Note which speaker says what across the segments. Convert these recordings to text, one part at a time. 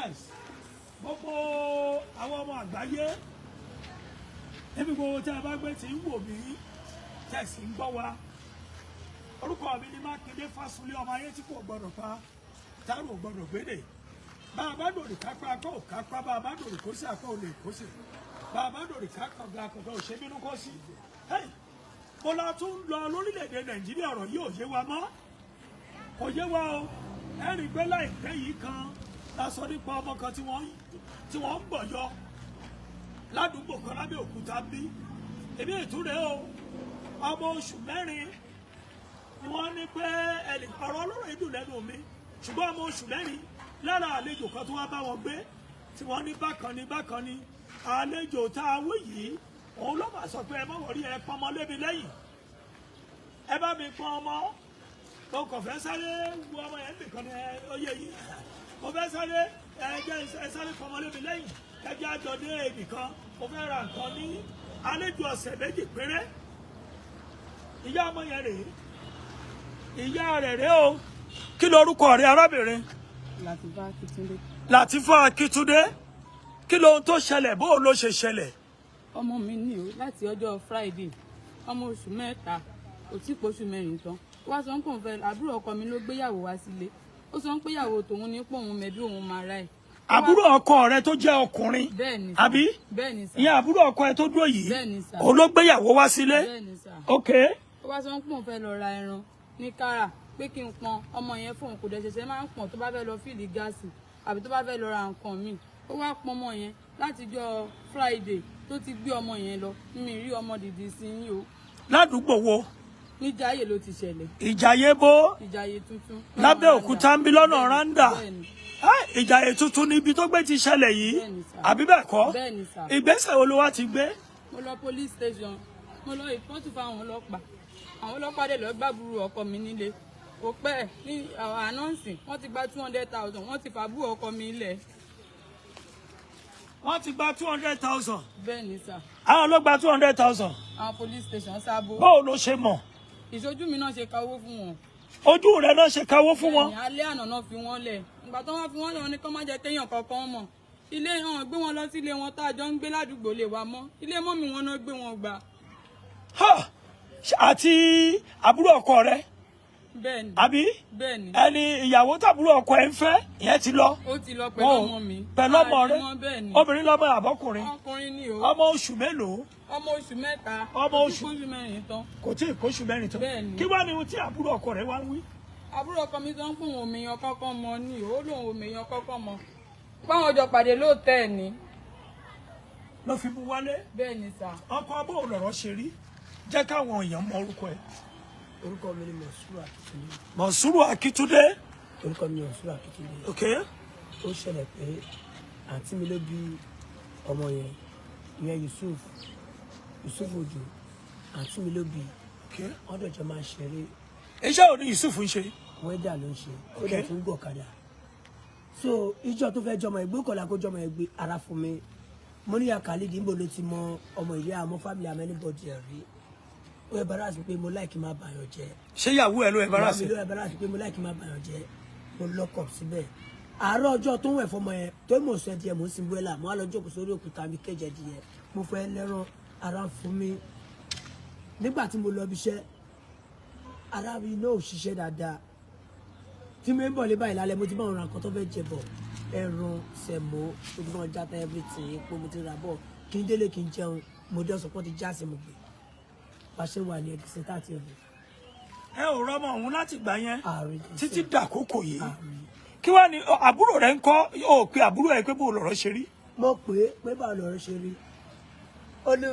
Speaker 1: yes gbogbo àwọn ọmọ àgbáyé níbi gbogbo tí a bá gbé tí ń wò mí tẹ̀sí ń gbọ́ wa orúkọ mi ni Mákindé Fásúnlé ọmọ ayé tí kò gbọdọ̀ pa tárò gbọdọ̀ gbédè bá a bá dòrì kápá akọ́ ò kápá bá a bá dòrì kósì akọ́ ò lè kósì bá a bá dòrì kákọ̀gà akọ̀gà ò ṣe bínú kósì mo la tún lọ lórílẹ̀‐èdè Nàìjíríà ọ̀rọ̀ yìí ò yé wa mọ́ kò yé wa o ẹ̀rí pé láìpẹ́ yìí kan la sọ nípa ọmọ kan tí wọ́n ń gbọ̀yọ ládùúgbò kan lábẹ́òkúta bí èmi ìtúrẹ́ o ọmọ oṣù mẹ́rin ni wọ́n ní pé ọ̀rọ̀ ọlọ́rọ̀ yìí dùn lẹ́nu mi ṣùgbọ́n ọmọ oṣù mẹ́rin lára àlejò kan tó wá bá wọn gbé tí wọ́n ní bákan ni àlejò tá a wí yìí òun ló máa sọ pé ẹ má wọrí ẹ pọn ọmọ lébi lẹ́yìn ẹ bá mi pọn ọmọ mo kàn fẹ́ sáré wo ọmọ yẹn nìkan ní oyè yìí mo fẹ́ sáré ẹ sáré pọn ọmọ lébi lẹ́yìn ẹ jẹ́ àjọdé nìkan mo fẹ́ ra nǹkan ní àlejò ọ̀sẹ̀ méjì péré ìyá ọmọ yẹn rèé ìyá rẹ̀ rèé o kí lorúkọ rẹ̀ arábìnrin. Latifa Akitunde kí lohun tó ṣẹlẹ̀ bó ló ṣe ṣẹlẹ̀.
Speaker 2: ọmọ mi ní o láti ọjọ́ Friday ọmọ oṣù mẹ́ta kò tí pọ̀ oṣù mẹ́rin tán wá sọ pé òun fẹ́ àbúrò ọkọ mi ló gbéyàwó wá sílé ó sọ pé ìyàwó tòun ní pọ̀ òun mẹ́bí òun máa ra ẹ̀.
Speaker 1: àbúrò ọkọ rẹ tó jẹ́ ọkùnrin àbí ìyẹn àbúrò ọkọ ẹ tó dúró yìí òun ló gbéyàwó wá sílé. ok.
Speaker 2: ó wá sọ pé òun fẹ́ lọ ra ẹran ní kára pé kí n pọn ọmọ yẹn fóun kò dẹ̀ ṣẹ̀ṣẹ̀ máa ń pọn tó bá fẹ́ lọ fìlì gáàsì àbí tó bá fẹ́ lọ ra nǹkan míì ó wá pọn ọmọ yẹn látijọ́ Friday tó ti gbé ọmọ yẹn lọ mi rí ọmọ dìdì sí yín o.
Speaker 1: ládùúgbò wo.
Speaker 2: níjàyè ló ti ṣẹlẹ̀.
Speaker 1: ìjàyè bó.
Speaker 2: ìjàyè tuntun.
Speaker 1: lábẹ́òkúta ń bí lọ́nà randa. ìjàyè tuntun níbi tó gbé ti ṣẹlẹ̀ yìí àbí bẹ́ẹ̀ kọ́.
Speaker 2: bẹ́ẹ̀ni sà.
Speaker 1: ìgbésẹ̀ wo ló wá ti gbé.
Speaker 2: mo lọ police station mo lọ ìpọ́ntù fáwọn ọlọ́pàá àwọn ọlọ́pàá dẹ̀ lọ gbàbúrò ọkọ mi nílé kò pẹ́ ní ànánsì wọ́n ti gba 200,000 wọ́n ti fàbúrò ọkọ mi lẹ̀.
Speaker 1: wọ́n ti gba 200,000.
Speaker 2: bẹ́ẹ̀ni sà.
Speaker 1: àwọn ló gba 200,000.
Speaker 2: àwọn police station sábò.
Speaker 1: báwo ló ṣe mọ̀.
Speaker 2: ìṣojú mi náà ṣe kawó fún wọn.
Speaker 1: ojú rẹ náà ṣe kawó fún wọn.
Speaker 2: alẹ́ àná náà fi wọ́n lẹ̀ ìgbà tó wọ́n fi wọ́n lẹ̀ wọ́n ní kó má jẹ́ kéèyàn kankan mọ̀ ilé hàn gbé wọn lọ sí ilé wọn tá a jọ ń gbé ládùúgbò lè wá mọ́ ilé mọ́mì wọn náà gbé wọn gbà.
Speaker 1: àti àbúrò ọkọ rẹ.
Speaker 2: bẹ́ẹ̀ni.
Speaker 1: àbí.
Speaker 2: bẹ́ẹ̀ni.
Speaker 1: ẹni ìyàwó tàbúrò ọkọ ẹ ń fẹ́ ìyẹn ti lọ.
Speaker 2: ó ti lọ pẹ̀lú ọmọ mi.
Speaker 1: pẹ̀lú ọmọ rẹ obìnrin lọmọ àbọ̀kùnrin.
Speaker 2: ọkùnrin ni o.
Speaker 1: ọmọ oṣù mélòó.
Speaker 2: ọmọ oṣù mẹ́ta.
Speaker 1: ọmọ oṣù
Speaker 2: mẹ́rin tán.
Speaker 1: kò tí ì kóṣù mẹ́rin tán.
Speaker 2: bẹ́ẹ̀ni.
Speaker 1: kí wàá ní ohun tí àbúrò ọkọ rẹ wá ń wí.
Speaker 2: àbúrò ọkọ mi sọ ń pè wọn òmìyàn kọ́kọ́ mọ ni ó lóun òmìyàn kọ́kọ́ mọ báwọn jọ pàdé lóòótọ́ ẹ̀ ni.
Speaker 1: lọ fi mú wálé.
Speaker 2: bẹ́ẹ̀ni sà.
Speaker 1: ọkọ bó lọ̀rọ̀ ṣe rí jẹ́ káwọn èèyàn mọ orúkọ ẹ̀.
Speaker 3: orúkọ mi ni Mọ̀súrù Akíntúndé.
Speaker 1: Mọ̀súrù Akíntúndé.
Speaker 3: orúkọ mi ni Mọ̀súrù Akíntúndé.
Speaker 1: ok.
Speaker 3: ó ṣẹlẹ̀ pé àǹtí mi ló bí ọmọ yẹn ìyẹn Yusuf Òjò àǹtí mi ló bí wọ́n dọ̀jọ́ máa ṣeré.
Speaker 1: iṣẹ́ òní Yusuf ń ṣe.
Speaker 3: wẹ́dà ló ń ṣe ó dẹ̀ tún gọ̀ kadà. so ìjọ tó fẹ́ jọmọ ẹgbẹ́ kọ̀ọ̀la kó jọmọ ẹgbẹ́ ara fún mi mo ní àkàlídì ń bò ló ti mọ ọmọ ìyá àmọ́ fámìlì àmọ́ anybody ẹ̀ rí ó embarrass pé mo láìkí máa bàyàn jẹ́.
Speaker 1: ṣé ìyàwó ẹ ló embarrass?
Speaker 3: ìyàwó mi ló embarrass pé mo láìkí máa bàyàn jẹ́ mo lọ́kọ̀ síbẹ̀. àárọ̀ ọjọ́ tó ń wẹ̀ fọmọ yẹn tó mọ̀ sọ ẹdìyẹ mò ń sin búẹ́là mo á lọ jókòó sórí òkúta mi kéje ẹdìyẹ mo fẹ́ lẹ́rán ara fún mi. nígbà tí mo lọ bí iṣẹ́ ara mi náà ò ṣiṣẹ́ dáadáa tí mo ń bọ̀ lé báyìí lálẹ́ mo ti bá wọn ra nǹkan tó fẹ́ jẹ bọ̀ ẹran sẹ̀mó ojúmọ́ játa everything pé mo ti rà bọ̀ kí n délé kí n jẹun mo dé ọ̀sán pọ́n ti já sí mo gbé pàṣẹ wà ní ẹ̀dínsẹ́ táàtì ọ̀dọ̀.
Speaker 1: ẹ ò rọmọ òun láti gbà yẹn títí dàkókò yìí kí wàá ní àbúrò rẹ ń kọ́ ó pe àbúrò ẹ pé bó lọ̀rọ̀ ṣe rí.
Speaker 3: mo pè é báwo lọ̀rọ̀ ṣe rí ó ní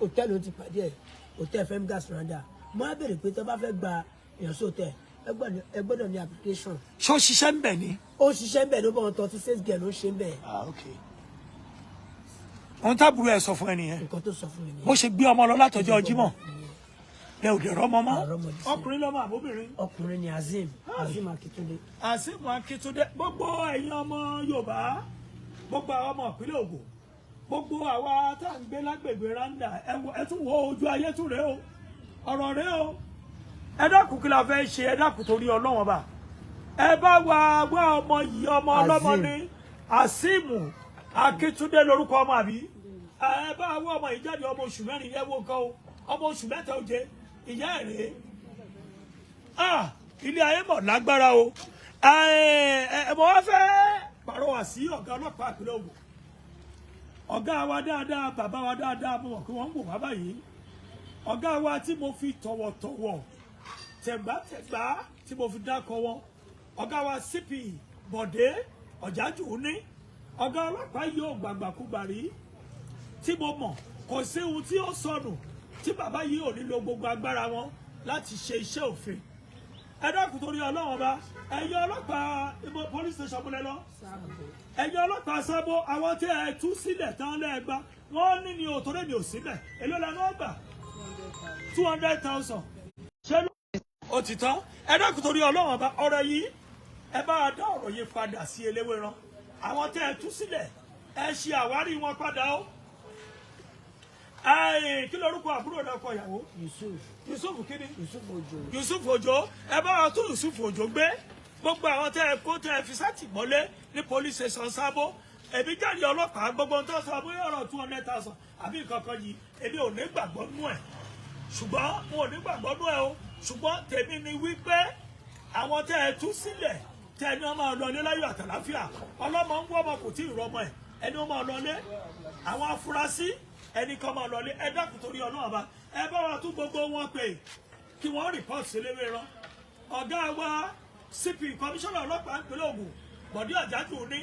Speaker 3: hòtẹ́ẹ̀lì ó ti pàdé ẹ̀ hòtẹ́ẹ̀lì fẹ́mi gas randa mo á béèrè pé tó bá fẹ́ gba èèyàn sí hòtẹ́ẹ̀lì ẹ gbọ́dọ̀ ní application.
Speaker 1: ṣé ó ṣiṣẹ́ ń bẹ̀ ni.
Speaker 3: ó ṣiṣẹ́ ń bẹ̀ ló bá wọn tọ́ sí sales girl ló ṣe ń bẹ̀.
Speaker 1: ok. ohun tábùrú ẹ sọ fún ẹ nìyẹn.
Speaker 3: nǹkan tó sọ fún mi nìyẹn.
Speaker 1: bó ṣe gbé ọmọ lọ látọjọ́ Jímọ̀ ẹ ò dẹ̀ rọ́mọ mọ́ ọkùnrin lọ́mọ àbóbìnrin.
Speaker 3: ọkùnrin ni Azeem Akíntúndé.
Speaker 1: Azeem Akíntúndé gbogbo ẹ̀yin ọmọ Yorùbá gbogbo àwọn ọmọ ìpínlẹ̀ Ògùn gbogbo àwa tá à ń gbé lágbègbè randa ẹ tún wo ojú ayé tún rèé o ọ̀rọ̀ rèé o ẹ dákun kí la fẹ́ ṣe ẹ dákun torí Ọlọ́run bá ẹ bá wa wá ọmọ yìí ọmọ ọlọ́mọ ni Asimu Akíntúndé lórúkọ ọmọ àbí ẹ bá wọ ọmọ yìí jáde ọmọ oṣù mẹ́rin yẹ wo nǹkan o ọmọ oṣù mẹ́ta ó jẹ ìyá ẹ̀ rèé ilé ayé mọ̀ lágbára o mo wá fẹ́ pàrọwà sí ọ̀gá ọlọ́pàá ìpínlẹ̀ Ògùn ọ̀gá wa dáadáa bàbá wa dáadáa mo mọ̀ pé wọ́n ń wò wá báyìí ọ̀gá wa tí mo fi tọ̀wọ̀tọ̀wọ̀ tẹ̀gbátẹ̀gbá tí mo fi dákọ̀ wọn ọ̀gá wa CP Bọ̀dé Ọ̀jájú ní ọ̀gá ọlọ́pàá yìí ò gbàgbàkúgbà rí tí mo mọ̀ kò sí ohun tí ó sọnù tí bàbá yìí ò nílò gbogbo agbára wọn láti ṣe iṣẹ́ òfin ẹ dákun torí Ọlọ́run ọba ẹ̀yin ọlọ́pàá ibo police station múlẹ̀ lọ ẹ̀yin ọlọ́pàá Sábó àwọn tí ẹ tú sílẹ̀ tán lẹ́ẹ̀gbá wọ́n ní ni òtòrè mi ò sílẹ̀ èló lẹ́nu ọgbà 200,000 ṣé ló ó ti tán ẹ dákun torí Ọlọ́run ọba ọ̀rọ̀ yìí ẹ bá dá ọ̀rọ̀ yìí padà sí Eléwéran àwọn tí ẹ tú sílẹ̀ ẹ ṣe àwárí wọn padà ó kí lorúkọ àbúrò náà kọ ìyàwó Yusuf kíni Yusuf Òjó ẹ bá wa tún Yusuf Òjó gbé gbogbo àwọn tẹ ẹ kó tẹ ẹ fi sátìmọ́lé ní police station Sábó èmi jáde ọlọ́pàá gbogbo tó sọ bóyá ọ̀rọ̀ 200,000 àbí nǹkankan yìí èmi ò ní gbàgbọ́ nú ẹ̀ ṣùgbọ́n mo ò ní gbàgbọ́ nú ẹ̀ o ṣùgbọ́n tèmi ni wípé àwọn tẹ ẹ tú sílẹ̀ tẹ ẹni wọn máa lọ ilé láyọ̀ àtàláfíà ọlọ́mọ ń wọ́ ọmọ kò tí ì rọmọ ẹ̀ ẹni wọn máa lọ ilé àwọn afurasí ẹni kan máa lọlé ẹ dákun torí Ọlọ́run ọba ẹ bá wa tún gbogbo wọn pé kí wọ́n rìpọ́ọ̀tì sí Eléwéran ọ̀gá wa CP kọmíṣánná ọlọ́pàá ìpínlẹ̀ Ògùn Bọ̀dé Ọ̀jájú ní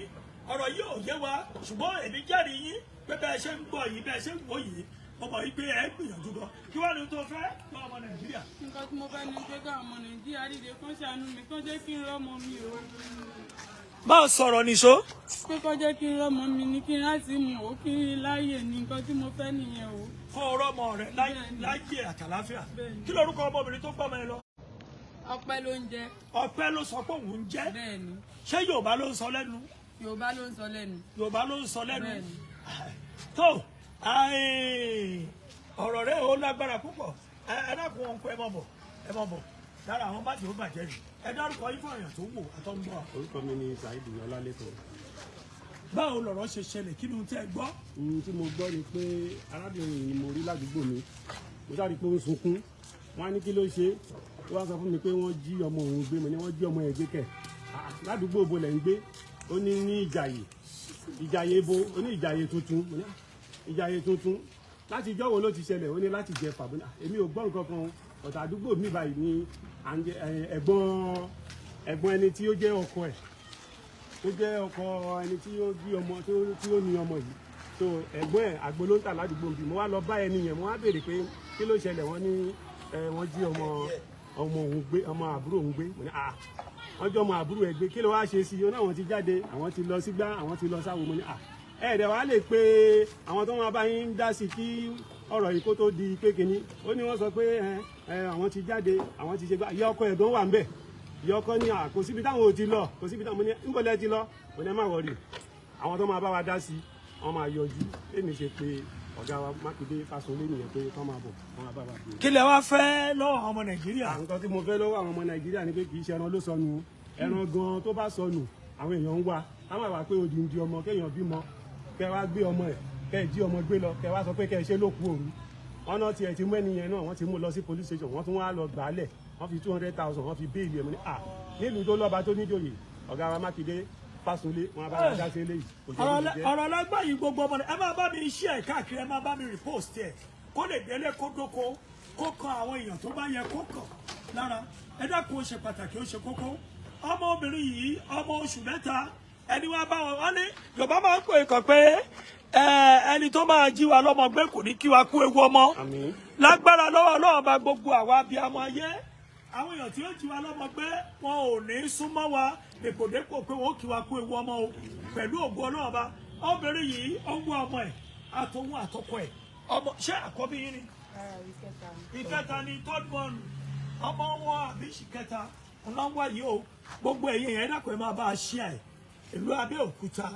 Speaker 1: ọ̀rọ̀ yìí ò yé wa ṣùgbọ́n èmi jẹ́rìí yín pé bẹ́ẹ̀ ṣe ń gbọ́ yìí bẹ́ẹ̀ ṣe ń wò yìí ọmọ yìí pé ẹ gbìyànjú gan kí wàá ní tó fẹ́ lọ ọmọ Nàìjíríà.
Speaker 2: nǹkan tí mo fẹ́ ní pé káwọn ọmọ Nàìjíríà dìde kán ṣàánú mi kán jẹ́ kí n rọ́mọ mi o.
Speaker 1: máa sọ̀rọ̀ nìṣó.
Speaker 2: pé kán jẹ́ kí n rọ́mọ mi ní kí n láti mú o kí n láàyè ní nǹkan tí mo fẹ́ nìyẹn o.
Speaker 1: fún ọ̀rọ̀mọ rẹ láyé àtàláfíà kí lorúkọ ọmọbìnrin tó gbọ́mọ ẹ lọ.
Speaker 2: Ọpẹ́ ló ń jẹ.
Speaker 1: Ọpẹ́ ló sọ pé òun ń jẹ.
Speaker 2: bẹ́ẹ̀ni.
Speaker 1: ṣé Yorùbá ló ń sọ lẹ́nu.
Speaker 2: Yorùbá ló ń sọ lẹ́nu.
Speaker 1: Yorùbá ló ń sọ lẹ́nu.
Speaker 2: bẹ́ẹ̀ni.
Speaker 1: tó ọ̀rọ̀ rẹ̀ ó lágbára púpọ̀ ẹ dákun wọn kó ẹ mọ̀ bọ̀ lára àwọn bá ti ó bàjẹ́ rí ẹ dárúkọ yín fún àyàn tó wò àtọ́ngbọ́.
Speaker 4: orúkọ mi ni Saheed Ọlálẹ́kan.
Speaker 1: báwo lọ̀rọ̀ ṣe ṣẹlẹ̀ kí ni ohun tí ẹ gbọ́.
Speaker 4: ohun tí mo gbọ́ ni pé arábìnrin yìí mo rí ládùúgbò mi mo sáré pé ó ń sunkún wọn á ní kí ló ṣe ó wá sọ fún mi pé wọ́n jí ọmọ òun gbé mo ní wọ́n jí ọmọ ẹ̀ gbé kẹ̀ ládùúgbò bo lẹ̀ ń gbé ó ní ìjàyè bo ó ní ìjàyè tuntun ìjàyè tuntun láti ìjọ́ wo ló ti ṣẹlẹ̀ ó ní láti jẹ fàbọ́n èmi ò gbọ́ nǹkan kan ọ̀tà àdúgbò mi báyìí ní ẹ̀gbọ́n ẹni tí ó jẹ́ ọkọ ẹ̀ tó jẹ́ ọkọ ẹni tí ó bí ọmọ tí ó ní ọmọ yìí tó ẹ̀gbọ́n ẹ̀ àgbo ló ń tà ládùúgbò mi mo wá lọ bá ẹni yẹn mo wá béèrè pé kí ló ṣẹlẹ̀ wọ́n ní wọ́n jí ọmọ òun gbé ọmọ àbúrò òun gbé mo ní wọ́n jọ ọmọ àbúrò ẹ̀ gbé kí ló wá ṣe sí i ó ní àwọn ti jáde àwọn ti lọ sígbá àwọn ti lọ sáwo mo ní ẹ̀ẹ́dẹ̀ wàá lè pe àwọn tó máa bá yín dá sí kí ọ̀rọ̀ yìí kó tó di pé kínní ó ní wọ́n sọ pé àwọn ti jáde àwọn ti ṣe gbá ìyá ọkọ ẹ̀gbọ́n wà ń bẹ̀ ìyá ọkọ ní kò síbi táwọn ò ti lọ kò síbi táwọn ń bọ̀ lẹ́ ti lọ mo ní ẹ má wọrí àwọn tó máa bá wa dá sí wọ́n máa yọjú èmi ṣe pé ọ̀gá wa Mákindé Fáṣọlé nìyẹn pé kọ́ máa bọ̀ wọ́n máa bá wa dé. kí lẹ wá fẹ́ lọ́wọ́ àwọn ọmọ Nàìjíríà. nǹkan tí mo fẹ́ lọ́wọ́ àwọn ọmọ Nàìjíríà ni pé kì í ṣe ẹran ló sọnù ẹran gan tó bá sọnù àwọn èèyàn ń wá á má wá pé odindi ọmọ kéèyàn bímọ kẹ wá gbé ọmọ ẹ kẹ jí ọmọ gbé lọ kẹ wá sọ pé kẹ ṣe lókù òru wọn náà tiẹ̀ ti mú ẹnìyẹn náà wọ́n ti mú lọ sí police station wọ́n tún wá lọ gbàálẹ̀ wọ́n fi 200,000 wọ́n fi béèlì ẹ̀mú ní nílùú tó lọ́ba tó níjòyè ọ̀gá wa Mákindé Fáṣọlé wọn bá wọn dá sí eléyìí.
Speaker 1: ọ̀rọ̀ lágbá yìí gbogbo ọmọ ẹ máa bá mi share káàkiri ẹ máa bá mi repost ẹ kó lè délé kó dóko kó kan àwọn èèyàn tó bá yẹ kó kàn lára ẹ dákun ó ṣe pàtàkì ó ṣe kókó ọmọbìnrin yìí ọmọ oṣù mẹ́ta ẹni wá bá wọn ní Yorùbá máa ń pè kàn pé ẹni tó máa jí wa lọ́mọ gbé kò ní kí wa kú ewu ọmọ lágbára lọ́wọ́ Ọlọ́run bá gbogbo àwa abiyamọ ayé àwọn èèyàn tí ó jí wa lọ́mọ gbé wọn ò ní súnmọ́ wa dèpòdépò pé wọn ó kí wa kú ewu ọmọ o pẹ̀lú ògo Ọlọ́run bá obìnrin yìí ó ń wá ọmọ ẹ̀ àtòun àtọkọ ẹ̀ ọmọ ṣé àkọ́bí yín ni ìkẹta ni third born ọmọ wọn àbí ìkẹta ọ̀nà wá yìí o gbogbo ẹ̀yìn yẹn dàpọ̀ ẹ̀ máa bá a ṣí ẹ̀ ìlú Abẹ́òkúta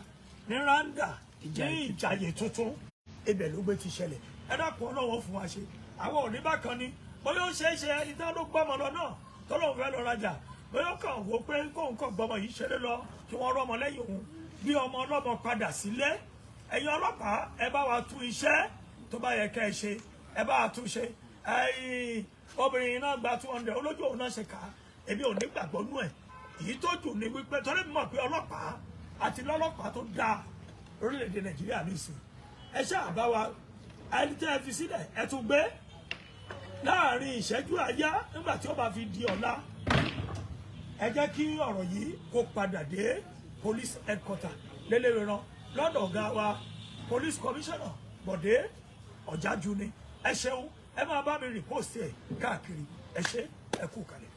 Speaker 1: ní Randa ní Ìjàyè tuntun ibẹ̀ ló gbé ti ṣẹlẹ̀ ẹ dákun Ọlọ́run fún wa ṣe àwọn òní bákan ni bóyá ó ṣeé ṣe ẹni tí wọn ló gbọ́mọ lọ náà tọ́lọ́run fẹ́ lọ rajà bóyá ó kàn wò pé kóun kàn gbọ́mọ yìí ṣeré lọ kí wọ́n rọ́mọ lẹ́yìn òun bí ọmọ ọlọ́mọ padà sílé ẹ̀yin ọlọ́pàá ẹ bá wa tún iṣẹ́ tó bá yẹ kẹ́ ẹ ṣe ẹ bá wa tún ṣe obìnrin náà gba 200 olójú òun náà ṣe kà á èmi ò ní gbàgbọ́ nú ẹ̀ èyí tó jù ní wípé torí mi mọ̀ pé ọlọ́pàá àti lọ́lọ́pàá tó dáa orílẹ̀-èdè Nàìjíríà nìsín ẹ ṣáà bá wa ẹni tẹ́ ẹ fi sílẹ̀ ẹ tún gbé láàrin ìṣẹ́jú àáyá nígbà tí ó bá fi di ọ̀la ẹ jẹ́ kí ọ̀rọ̀ yìí kó padà dé police headquarter lélẹ́rìíràn lọ́dọ̀ ọ̀gá wa police commissioner Bọ̀dé Ọ̀jájú ni ẹ ṣeun ẹ máa bá mi rìpọ́ọ̀sì ẹ̀ káàkiri ẹ ṣé ẹ kú kalẹ̀.